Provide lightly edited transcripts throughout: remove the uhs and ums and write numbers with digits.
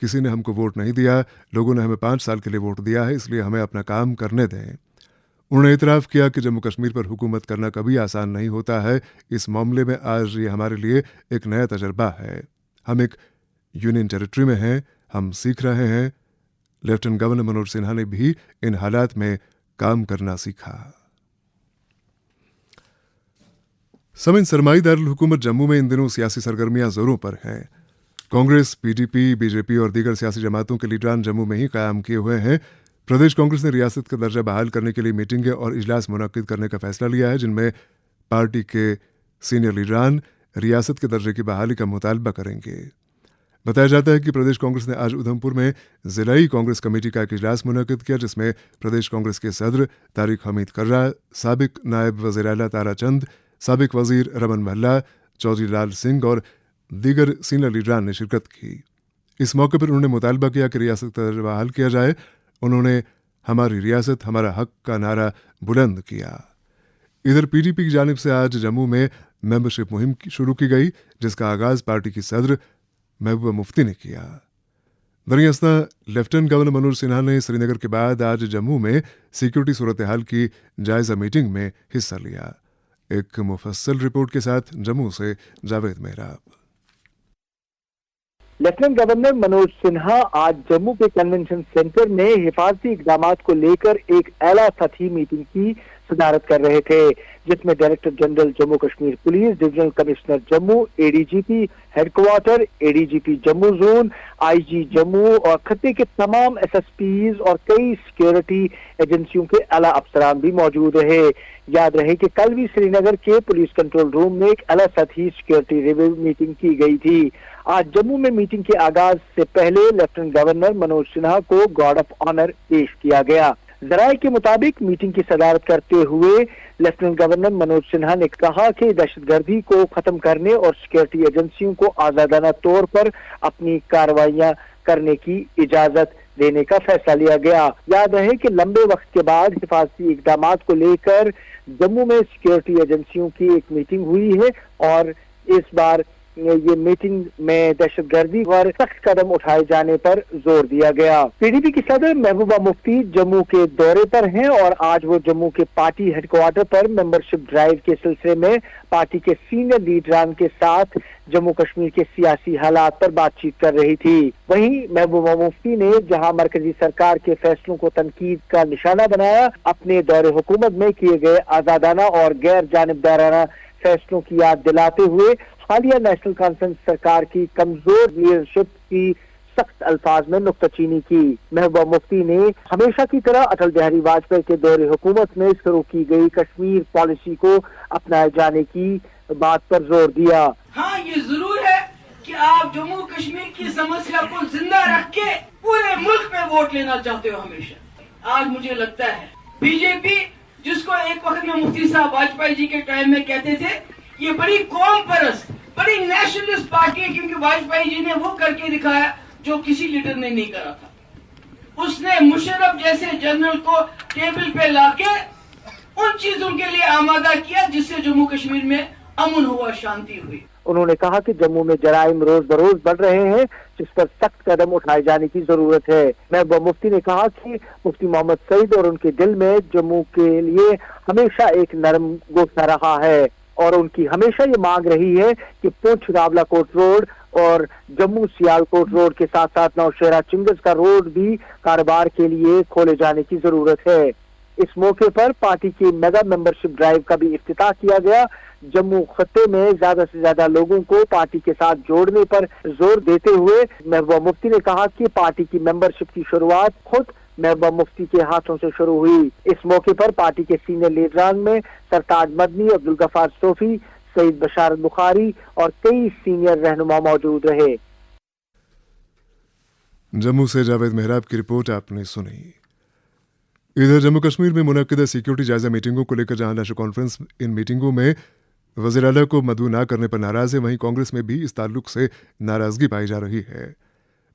کسی نے ہم کو ووٹ نہیں دیا، لوگوں نے ہمیں 5 سال کے لیے ووٹ دیا ہے، اس لیے ہمیں اپنا کام کرنے دیں۔ انہوں نے اعتراف کیا کہ جموں کشمیر پر حکومت کرنا کبھی آسان نہیں ہوتا ہے، اس معاملے میں آج یہ ہمارے لیے ایک نیا تجربہ ہے۔ ہم ایک یونین ٹیریٹری میں ہیں، ہم سیکھ رہے ہیں۔ لیفٹیننٹ گورنر منوج سنہا نے بھی ان حالات میں کام کرنا سیکھا۔ سمن سرمائی دارالحکومت جموں میں ان دنوں سیاسی سرگرمیاں زوروں پر ہیں۔ Congress, P D P, B J P اور دیگر سیاسی جماعتوں کے لیڈران جموں میں ہی قیام کیے ہوئے ہیں۔ پردیش کانگریس نے ریاست کا درجہ بحال کرنے کے لیے میٹنگیں اور اجلاس منعقد کرنے کا فیصلہ لیا ہے، جن میں پارٹی کے سینئر لیڈران ریاست کے درجے کی بحالی کا مطالبہ کریں گے۔ بتایا جاتا ہے کہ پردیش کانگریس نے آج ادھمپور میں ضلعی کانگریس کمیٹی کا ایک اجلاس منعقد کیا، جس میں پردیش کانگریس کے صدر طارق حمید کرا، سابق نائب وزیر اعلیٰ تارا چند، سابق وزیر رمن بھلا، چودھری لال سنگھ اور دیگر سینئر لیڈران نے شرکت کی۔ اس موقع پر انہوں نے مطالبہ کیا کہ ریاست کا درجہ بحال کیا جائے۔ انہوں نے ہماری ریاست ہمارا حق کا نعرہ بلند کیا۔ ادھر پی ڈی پی کی جانب سے آج جموں میں ممبرشپ مہم شروع کی گئی، جس کا آغاز پارٹی کی صدر محبوبہ مفتی نے کیا۔ دراصل لیفٹیننٹ گورنر منوج سنہا نے سری نگر کے بعد آج جموں میں سیکورٹی صورتحال کی جائزہ میٹنگ میں حصہ لیا۔ ایک مفصل رپورٹ کے ساتھ جموں سے جاوید محراب۔ لیفٹیننٹ گورنر منوج سنہا آج جموں کے کنونشن سینٹر میں حفاظتی اقدامات کو لے کر ایک اعلیٰ سطحی میٹنگ کی صدارت کر رہے تھے، جس میں director general Jammu Kashmir police, divisional commissioner Jammu, A D G P headquarter, A D G P Jammu zone, I G Jammu اور خطے کے تمام ایس ایس پیز اور کئی سیکیورٹی ایجنسیوں کے اعلیٰ افسران بھی موجود رہے۔ یاد رہے کہ کل بھی سری نگر کے پولیس کنٹرول روم میں ایک اعلیٰ سطحی سیکیورٹی ریویو میٹنگ کی گئی تھی۔ آج جموں میں میٹنگ کے آغاز سے پہلے لیفٹیننٹ گورنر منوج سنہا کو گارڈ آف آنر پیش کیا گیا۔ ذرائع کے مطابق میٹنگ کی صدارت کرتے ہوئے لیفٹیننٹ گورنر منوج سنہا نے کہا کہ دہشت گردی کو ختم کرنے اور سیکورٹی ایجنسیوں کو آزادانہ طور پر اپنی کارروائیاں کرنے کی اجازت دینے کا فیصلہ لیا گیا۔ یاد رہے کہ لمبے وقت کے بعد حفاظتی اقدامات کو لے کر جموں میں سیکورٹی ایجنسیوں کی ایک میٹنگ ہوئی ہے اور اس بار یہ میٹنگ میں دہشت گردی پر سخت قدم اٹھائے جانے پر زور دیا گیا۔ پی ڈی پی کی صدر محبوبہ مفتی جموں کے دورے پر ہیں اور آج وہ جموں کے پارٹی ہیڈ کوارٹر پر ممبرشپ ڈرائیو کے سلسلے میں پارٹی کے سینئر لیڈران کے ساتھ جموں کشمیر کے سیاسی حالات پر بات چیت کر رہی تھی۔ وہیں محبوبہ مفتی نے جہاں مرکزی سرکار کے فیصلوں کو تنقید کا نشانہ بنایا، اپنے دور حکومت میں کیے گئے آزادانہ اور غیر جانبدارانہ فیصلوں کی یاد دلاتے ہوئے حالیہ نیشنل کانفرنس سرکار کی کمزور لیڈرشپ کی سخت الفاظ میں نکتہ چینی کی۔ محبوبہ مفتی نے ہمیشہ کی طرح اٹل بہاری واجپئی کے دور حکومت میں شروع کی گئی کشمیر پالیسی کو اپنائے جانے کی بات پر زور دیا۔ ہاں یہ ضرور ہے کہ آپ جموں کشمیر کی سمسیا کو زندہ رکھ کے پورے ملک میں ووٹ لینا چاہتے ہو ہمیشہ۔ آج مجھے لگتا ہے بی جے پی، جس کو ایک وقت میں مفتی صاحب واجپئی جی کے ٹائم میں کہتے تھے یہ بڑی قوم پرست، بڑی نیشنلسٹ پارٹی ہے، کیونکہ واجپئی جی نے وہ کر کے دکھایا جو کسی لیڈر نے نہیں کرا تھا۔ اس نے مشرف جیسے جنرل کو ٹیبل پہ لا کے ان چیزوں کے لیے آمادہ کیا جس سے جموں کشمیر میں امن ہوا، شانتی ہوئی۔ انہوں نے کہا کہ جموں میں جرائم روز بروز بڑھ رہے ہیں، جس پر سخت قدم اٹھائے جانے کی ضرورت ہے۔ محبوبہ مفتی نے کہا کہ مفتی محمد سعید اور ان کے دل میں جموں کے لیے ہمیشہ ایک نرم گوشہ رہا ہے اور ان کی ہمیشہ یہ مانگ رہی ہے کہ پونچھ راولا کوٹ روڈ اور جموں سیال کوٹ روڈ کے ساتھ ساتھ نوشہرہ چنگز کا روڈ بھی کاروبار کے لیے کھولے جانے کی ضرورت ہے۔ اس موقع پر پارٹی کی میگا ممبرشپ ڈرائیو کا بھی افتتاح کیا گیا۔ جموں خطے میں زیادہ سے زیادہ لوگوں کو پارٹی کے ساتھ جوڑنے پر زور دیتے ہوئے محبوبہ مفتی نے کہا کہ پارٹی کی ممبرشپ کی شروعات خود محبوبہ مفتی کے ہاتھوں سے شروع ہوئی۔ اس موقع پر پارٹی کے سینئر لیڈران میں سرتاج مدنی، عبدالغفار صوفی، سعید بشارت بخاری اور کئی سینئر رہنما موجود رہے۔ جموں سے جاوید محراب کی رپورٹ آپ نے سنی۔ ادھر جموں کشمیر میں منعقدہ سیکورٹی جائزہ میٹنگوں کو لے کر جہاں نیشنل کانفرنس ان میٹنگوں میں وزیر اعلیٰ کو مدعو نہ کرنے پر ناراض ہے، وہیں کانگریس میں بھی اس تعلق سے ناراضگی پائی جا رہی ہے۔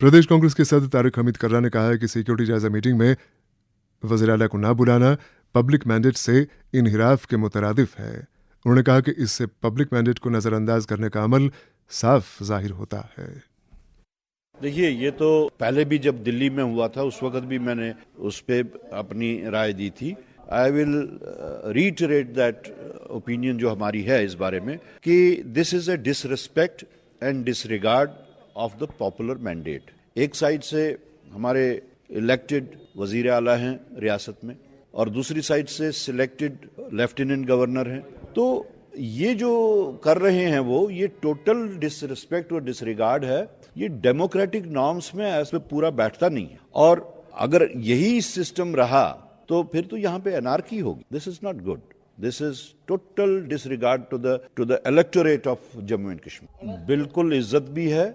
پردیش کانگریس کے صدر طارق حمید کرا نے کہا ہے کہ سیکورٹی جائزہ میٹنگ میں وزیر اعلیٰ کو نہ بلانا پبلک مینڈیٹ سے انحراف کے مترادف ہے۔ انہوں نے کہا کہ اس سے پبلک مینڈیٹ کو نظر انداز کرنے کا عمل صاف ظاہر ہوتا ہے۔ دیکھیے یہ تو پہلے بھی جب دلی میں ہوا تھا اس وقت بھی میں نے اس پہ اپنی رائے دی تھی. I will reiterate that opinion جو ہماری ہے اس بارے میں کہ this is a disrespect and disregard of the popular mandate. ایک سائڈ سے ہمارے elected وزیر اعلیٰ ہیں ریاست میں اور دوسری سائڈ سے سلیکٹڈ لیفٹیننٹ گورنر ہیں. تو یہ جو کر رہے ہیں وہ یہ ٹوٹل ڈس رسپیکٹ اور ڈس ریگارڈ ہے. یہ ڈیموکریٹک نارمس میں ایسے پورا بیٹھتا نہیں ہے اور اگر یہی سسٹم رہا تو پھر تو یہاں پہ انارکی ہوگی. This is not good. This is total disregard to the electorate of Jammu and Kashmir. بالکل عزت بھی ہے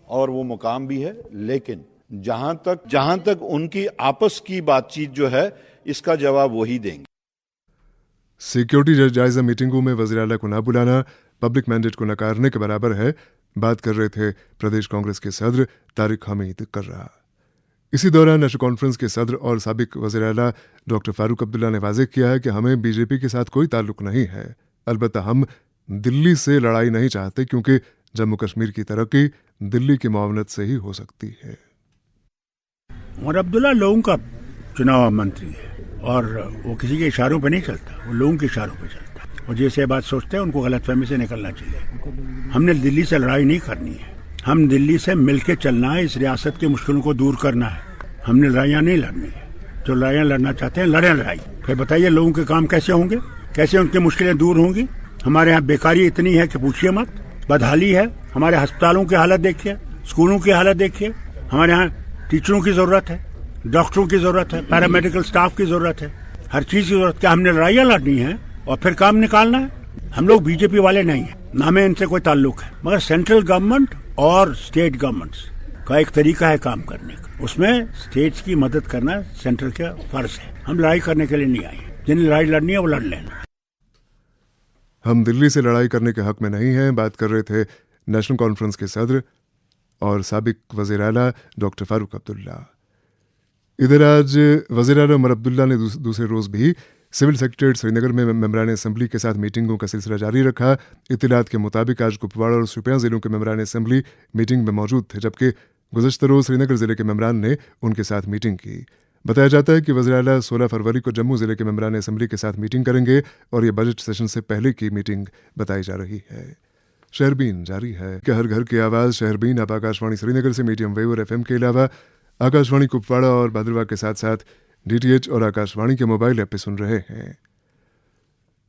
اور وہ مقام بھی ہے لیکن جہاں تک ان کی آپس کی بات چیت جو ہے اس کا جواب وہی دیں گے. سیکیورٹی جائزہ میٹنگوں میں وزیر اعلیٰ کو نہ بلانا پبلک مینڈیٹ کو نکارنے کے برابر ہے. بات کر رہے تھے پردیش کانگریس کے صدر طارق حمید کررا. اسی دوران نیشنل کانفرنس کے صدر اور سابق وزیر اعلیٰ ڈاکٹر فاروق عبداللہ نے واضح کیا ہے کہ ہمیں بی جے پی کے ساتھ کوئی تعلق نہیں ہے. البتہ ہم دلی سے لڑائی نہیں چاہتے کیونکہ جموں کشمیر کی ترقی دلی کی معاونت سے ہی ہو سکتی ہے. اور عبداللہ لوگوں کا چناؤ منتری ہے اور وہ کسی کے اشاروں پہ نہیں چلتا, وہ لوگوں کے اشاروں پہ چلتا ہے اور جیسے بات سوچتے ہیں ان کو غلط فہمی سے نکلنا چاہیے. ہم نے دلی سے لڑائی نہیں کرنی ہے, ہم دلی سے مل کے چلنا ہے, اس ریاست کی مشکلوں کو دور کرنا ہے. ہم نے لڑائیاں نہیں لڑنی ہے. جو لڑائیاں لڑنا چاہتے ہیں لڑیں لڑائی. پھر بتائیے لوگوں کے کام کیسے ہوں گے, کیسے ان کی مشکلیں دور ہوں گی. ہمارے یہاں بیکاری اتنی ہے کہ پوچھیے مت, بدحالی ہے. ہمارے ہسپتالوں کی حالت دیکھیے, اسکولوں کی حالت دیکھیے. ہمارے یہاں ٹیچروں کی ضرورت ہے, ڈاکٹروں کی ضرورت ہے, پیرامیڈیکل سٹاف کی ضرورت ہے, ہر چیز کی ضرورت. کیا ہم نے لڑائیاں لڑنی ہیں اور پھر کام نکالنا ہے؟ ہم لوگ بی جے پی والے نہیں ہیں, نہ ہمیں ان سے کوئی تعلق ہے. مگر سینٹرل گورنمنٹ اور اسٹیٹ گورنمنٹس کا ایک طریقہ ہے کام کرنے کا, اس میں اسٹیٹس کی مدد کرنا سینٹرل کا فرض ہے. ہم لڑائی کرنے کے لیے نہیں آئے, جنہیں لڑائی لڑنی ہے وہ لڑ لینا. ہم دلی سے لڑائی کرنے کے حق میں نہیں ہیں. بات کر رہے تھے نیشنل کانفرنس کے صدر اور سابق وزیر اعلیٰ ڈاکٹر فاروق عبداللہ. ادھر آج وزیر اعلیٰ عمر عبداللہ نے دوسرے روز بھی سول سیکریٹریٹ سری نگر میں ممبران اسمبلی کے ساتھ میٹنگوں کا سلسلہ جاری رکھا. اطلاعات کے مطابق آج کپواڑہ اور شوپیاں ضلعوں کے ممبران اسمبلی میٹنگ میں موجود تھے جبکہ گزشتہ روز سری نگر ضلع کے ممبران نے ان کے ساتھ میٹنگ کی. بتایا جاتا ہے کہ وزیر اعلیٰ 16 فروری کو جموں ضلع کے ممبران اسمبلی کے ساتھ میٹنگ کریں گے اور یہ بجٹ سیشن سے پہلے کی میٹنگ بتائی جا رہی ہے. شہربین جاری ہے کہ ہر گھر کی آواز شہربین آپ آکاشوانی سری نگر سے میڈیم ویو اور ایف ایم کے علاوہ آکاشوانی کپواڑہ اور بھدرواہ کے ساتھ ساتھ ڈی ٹی ایچ اور آکاشوانی کے موبائل ایپ پہ سن رہے ہیں.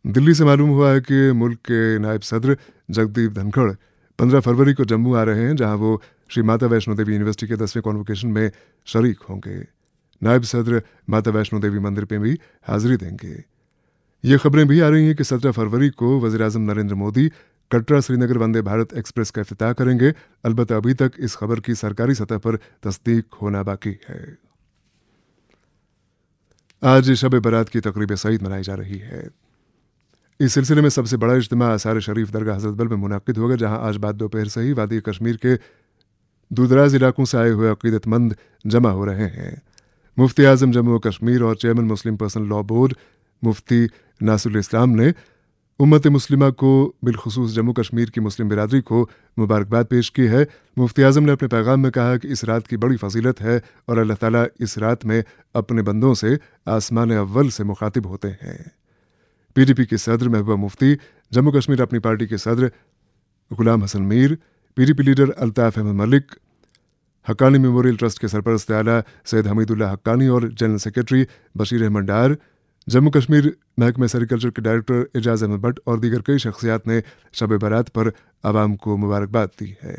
دلی سے معلوم ہوا ہے کہ ملک کے نائب صدر جگدیپ دھنکھڑ 15 فروری کو جموں آ رہے ہیں جہاں وہ شری ماتا ویشنو دیوی یونیورسٹی کے 10ویں کانوکیشن میں شریک ہوں گے. نائب صدر ماتا ویشنو دیوی مندر پہ بھی حاضری دیں گے. یہ خبریں بھی آ رہی ہیں کہ 17 فروری کو وزیر اعظم نریندر مودی کٹرا سری نگر وندے بھارت ایکسپریس کا افتتاح کریں گے. البتہ ابھی تک اس خبر کی سرکاری سطح پر تصدیق ہونا باقی ہے. آج شب برات کی تقریب سعید منائی جا رہی ہے. اس سلسلے میں سب سے بڑا اجتماع آثار شریف درگاہ حضرت بل میں منعقد ہوگا جہاں آج بعد دوپہر سے ہی وادی کشمیر کے دور دراز علاقوں سے آئے ہوئے عقیدت مند جمع ہو رہے ہیں. مفتی اعظم جموں و کشمیر اور چیئرمین مسلم پرسنل لا بورڈ مفتی ناصر الاسلام نے امت مسلمہ کو بالخصوص جموں کشمیر کی مسلم برادری کو مبارکباد پیش کی ہے. مفتی اعظم نے اپنے پیغام میں کہا کہ اس رات کی بڑی فضیلت ہے اور اللہ تعالیٰ اس رات میں اپنے بندوں سے آسمان اول سے مخاطب ہوتے ہیں. پی ڈی پی کے صدر محبوبہ مفتی, جموں کشمیر اپنی پارٹی کے صدر Ghulam Hassan Mir, P D P leader Altaf Ahmad Malik, Haqqani memorial trust کے سرپرست اعلیٰ سید حمید اللہ حقانی اور جنرل سیکرٹری بشیر احمد ڈار, جموں کشمیر محکمہ سیریکلچر کے ڈائریکٹر اعجاز احمد بٹ اور دیگر کئی شخصیات نے شب برات پر عوام کو مبارکباد دی ہے.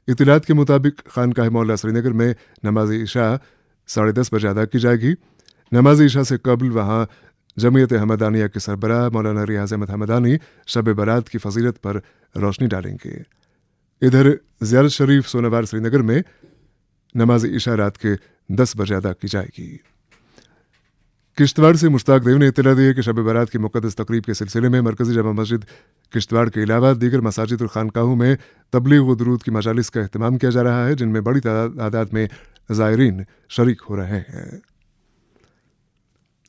اطلاعات کے مطابق خانقاہ مولا سری نگر میں نماز عشاء 10:30 بجے ادا کی جائے گی. نماز عشاء سے قبل وہاں جمعیت احمدانیہ کے سربراہ مولانا ریاض احمد حمدانی شب برات کی فضیلت پر روشنی ڈالیں گے. ادھر زیارت شریف سونوار سری نگر میں نماز عشاء رات کے 10 بجے ادا کی جائے گی. کشتواڑ سے مشتاق دیو نے اطلاع دی ہے کہ شب برات کی مقدس تقریب کے سلسلے میں مرکزی جامع مسجد کشتواڑ کے علاوہ دیگر مساجد اور خانقاہوں میں تبلیغ و درود کی مجالس کا اہتمام کیا جا رہا ہے جن میں بڑی تعداد میں زائرین شریک ہو رہے ہیں.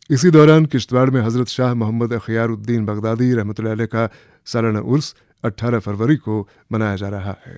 اسی دوران کشتواڑ میں حضرت شاہ محمد اخیار الدین بغدادی رحمۃ اللہ علیہ کا سالانہ عرس 18 فروری کو منایا جا رہا ہے.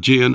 JN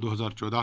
2014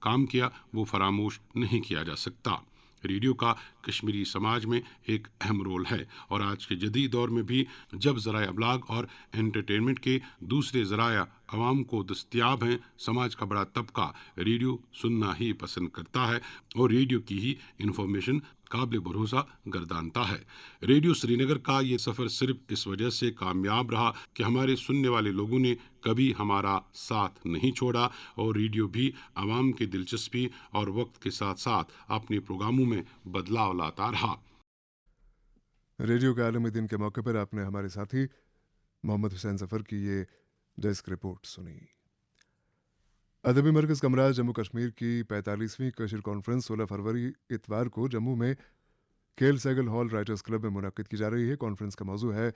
کام کیا وہ فراموش نہیں کیا جا سکتا۔ ریڈیو کا کشمیری سماج میں ایک اہم رول ہے، اور آج کے جدید دور میں بھی جب ذرائع ابلاغ اور انٹرٹینمنٹ کے دوسرے ذرائع عوام کو دستیاب ہیں، سماج کا بڑا طبقہ ریڈیو سننا ہی پسند کرتا ہے اور ریڈیو کی ہی انفارمیشن قابل بھروسہ گردانتا ہے۔ ریڈیو سری نگر کا یہ سفر صرف اس وجہ سے کامیاب رہا کہ ہمارے سننے والے لوگوں نے کبھی ہمارا ساتھ نہیں چھوڑا، اور ریڈیو بھی عوام کی دلچسپی اور وقت کے ساتھ ساتھ اپنے پروگراموں میں بدلاؤ لاتا رہا۔ ریڈیو کے عالمی دن کے موقع پر آپ نے ہمارے ساتھی محمد حسین ظفر کی یہ ڈیسک رپورٹ سنی۔ ادبی مرکز کمراج جموں کشمیر کی 45ویں کشر کانفرنس 16 فروری اتوار کو جموں میں کیل سیگل ہال رائٹرز کلب میں منعقد کی جا رہی ہے۔ کانفرنس کا موضوع ہے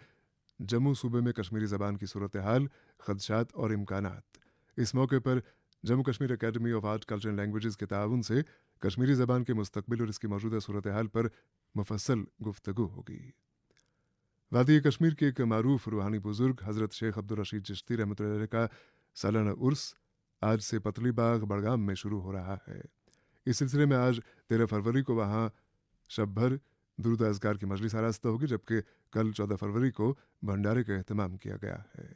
جموں صوبے میں کشمیری زبان کی صورتحال، خدشات اور امکانات۔ اس موقع پر Jammu Kashmir academy of art culture and languages کے تعاون سے کشمیری زبان کے مستقبل اور اس کی موجودہ صورتحال پر مفصل گفتگو ہوگی۔ وادی کشمیر کے ایک معروف روحانی بزرگ حضرت شیخ عبدالرشید چشتی رحمۃ اللہ علیہ کا سالانہ عرس آج سے پتلی باغ بڑگام میں شروع ہو رہا ہے۔ اس سلسلے میں آج 13 فروری کو وہاں شب بھر درود و اذکار کی مجلس آراستہ ہوگی، جبکہ کل 14 فروری کو بھنڈارے کا اہتمام کیا گیا ہے۔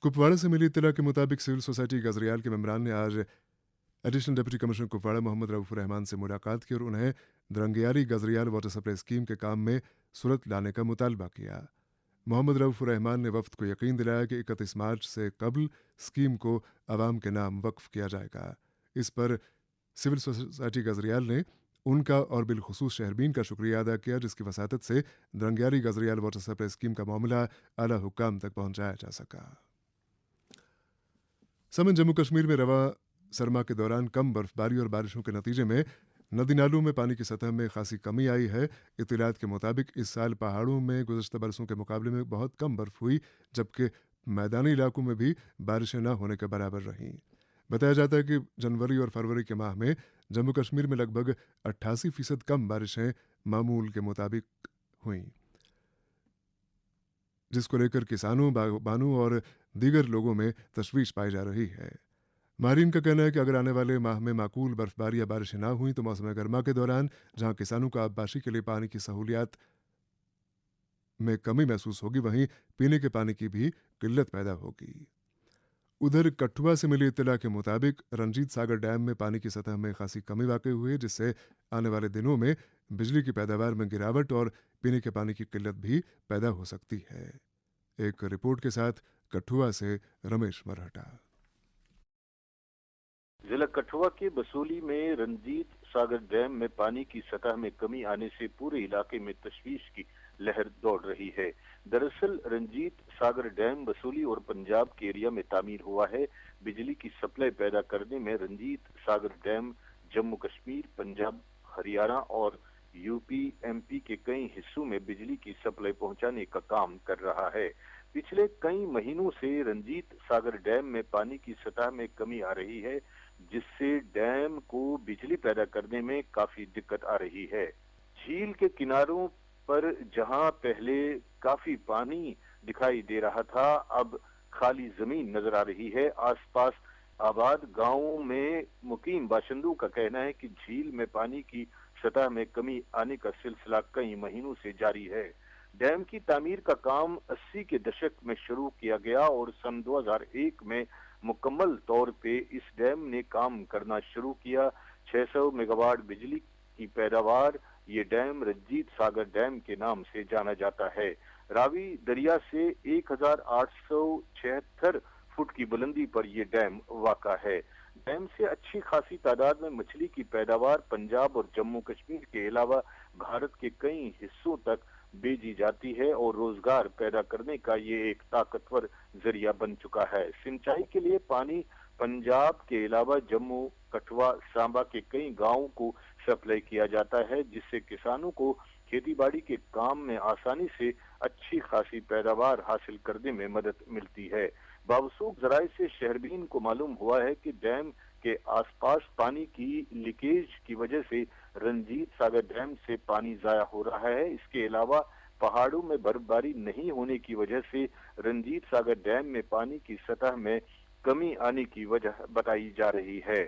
کپواڑہ سے ملی اطلاع کے مطابق سول سوسائٹی گزریال کے ممبران نے آج ایڈیشنل ڈپٹی کمشنر کپواڑہ محمد رؤف الرحمان سے ملاقات کی اور انہیں درنگیاری گزریال واٹر سپلائی اسکیم کے کام میں سرعت لانے کا مطالبہ کیا۔ محمد رؤف الرحمان نے وفد کو یقین دلایا کہ 31 مارچ سے قبل اسکیم کو عوام کے نام وقف کیا جائے گا۔ اس پر سول سوسائٹی گزریال نے ان کا اور بالخصوص شہربین کا شکریہ ادا کیا، جس کی وساطت سے درنگیاری گزریال واٹر سپلائی اسکیم کا معاملہ اعلیٰ حکام تک پہنچایا جا سکا۔ سمن جموں کشمیر میں رواں سرما کے دوران کم برف باری اور بارشوں کے نتیجے میں ندی نالوں میں پانی کی سطح میں خاصی کمی آئی ہے۔ اطلاعات کے مطابق اس سال پہاڑوں میں گزشتہ برسوں کے مقابلے میں بہت کم برف ہوئی، جبکہ میدانی علاقوں میں بھی بارشیں نہ ہونے کے برابر رہیں۔ بتایا جاتا ہے کہ جنوری اور فروری کے ماہ میں جموں کشمیر میں لگ بھگ 88% کم بارشیں معمول کے مطابق ہوئیں، جس کو لے کر کسانوں، باغبانوں اور دیگر لوگوں میں تشویش پائی جا رہی ہے۔ ماہرین کا کہنا ہے کہ اگر آنے والے ماہ میں معقول برف باری یا بارشیں نہ ہوئیں تو موسم گرما کے دوران جہاں کسانوں کو آبپاشی کے لیے پانی کی سہولیات میں کمی محسوس ہوگی، وہیں پینے کے پانی کی بھی قلت پیدا ہوگی۔ ادھر کٹھوا سے ملی اطلاع کے مطابق رنجیت ساگر ڈیم میں پانی کی سطح میں خاصی کمی واقع ہوئی ہے، جس سے آنے والے دنوں میں بجلی کی پیداوار میں گراوٹ اور پینے کے پانی کی قلت بھی پیدا ہو سکتی ہے۔ ایک رپورٹ کے ساتھ کٹھوا سے رمیش مرہٹا۔ ضلع کٹھوا کے بسولی میں رنجیت ساگر ڈیم میں پانی کی سطح میں کمی آنے سے پورے علاقے میں تشویش کی لہر دوڑ رہی ہے۔ دراصل رنجیت ساگر ڈیم بسولی اور پنجاب کے ایریا میں تعمیر ہوا ہے۔ بجلی کی سپلائی پیدا کرنے میں رنجیت ساگر ڈیم جموں کشمیر، پنجاب، ہریانہ اور یو پی، ایم پی کے کئی حصوں میں بجلی کی سپلائی پہنچانے کا کام کر رہا ہے۔ پچھلے کئی مہینوں سے رنجیت ساگر ڈیم میں پانی کی سطح میں کمی آ رہی ہے، جس سے ڈیم کو بجلی پیدا کرنے میں کافی دقت آ رہی ہے۔ جھیل کے کناروں پر جہاں پہلے کافی پانی دکھائی دے رہا تھا، اب خالی زمین نظر آ رہی ہے۔ آس پاس آباد گاؤں میں مقیم باشندوں کا کہنا ہے کہ جھیل میں پانی کی سطح میں کمی آنے کا سلسلہ کئی مہینوں سے جاری ہے۔ ڈیم کی تعمیر کا کام 80 کے دشک میں شروع کیا گیا اور سن 2001 میں مکمل طور پہ اس ڈیم نے کام کرنا شروع کیا۔ 600 میگا واٹ بجلی کی پیداوار یہ ڈیم رنجیت ساگر ڈیم کے نام سے جانا جاتا ہے۔ راوی دریا سے 1876 فٹ کی بلندی پر یہ ڈیم واقع ہے۔ ڈیم سے اچھی خاصی تعداد میں مچھلی کی پیداوار پنجاب اور جموں کشمیر کے علاوہ بھارت کے کئی حصوں تک بھیجی جاتی ہے اور روزگار پیدا کرنے کا یہ ایک طاقتور ذریعہ بن چکا ہے۔ سنچائی کے لیے پانی پنجاب کے علاوہ جموں، کٹھوا، سانبا کے کئی گاؤں کو سپلائی کیا جاتا ہے، جس سے کسانوں کو کھیتی باڑی کے کام میں آسانی سے اچھی خاصی پیداوار حاصل کرنے میں مدد ملتی ہے۔ باوسوق ذرائع سے شہربین کو معلوم ہوا ہے کہ ڈیم کے آس پاس پانی کی لیکیج کی وجہ سے رنجیت ساگر ڈیم سے پانی ضائع ہو رہا ہے۔ اس کے علاوہ پہاڑوں میں برف باری نہیں ہونے کی وجہ سے رنجیت ساگر ڈیم میں پانی کی سطح میں کمی آنے کی وجہ بتائی جا رہی ہے۔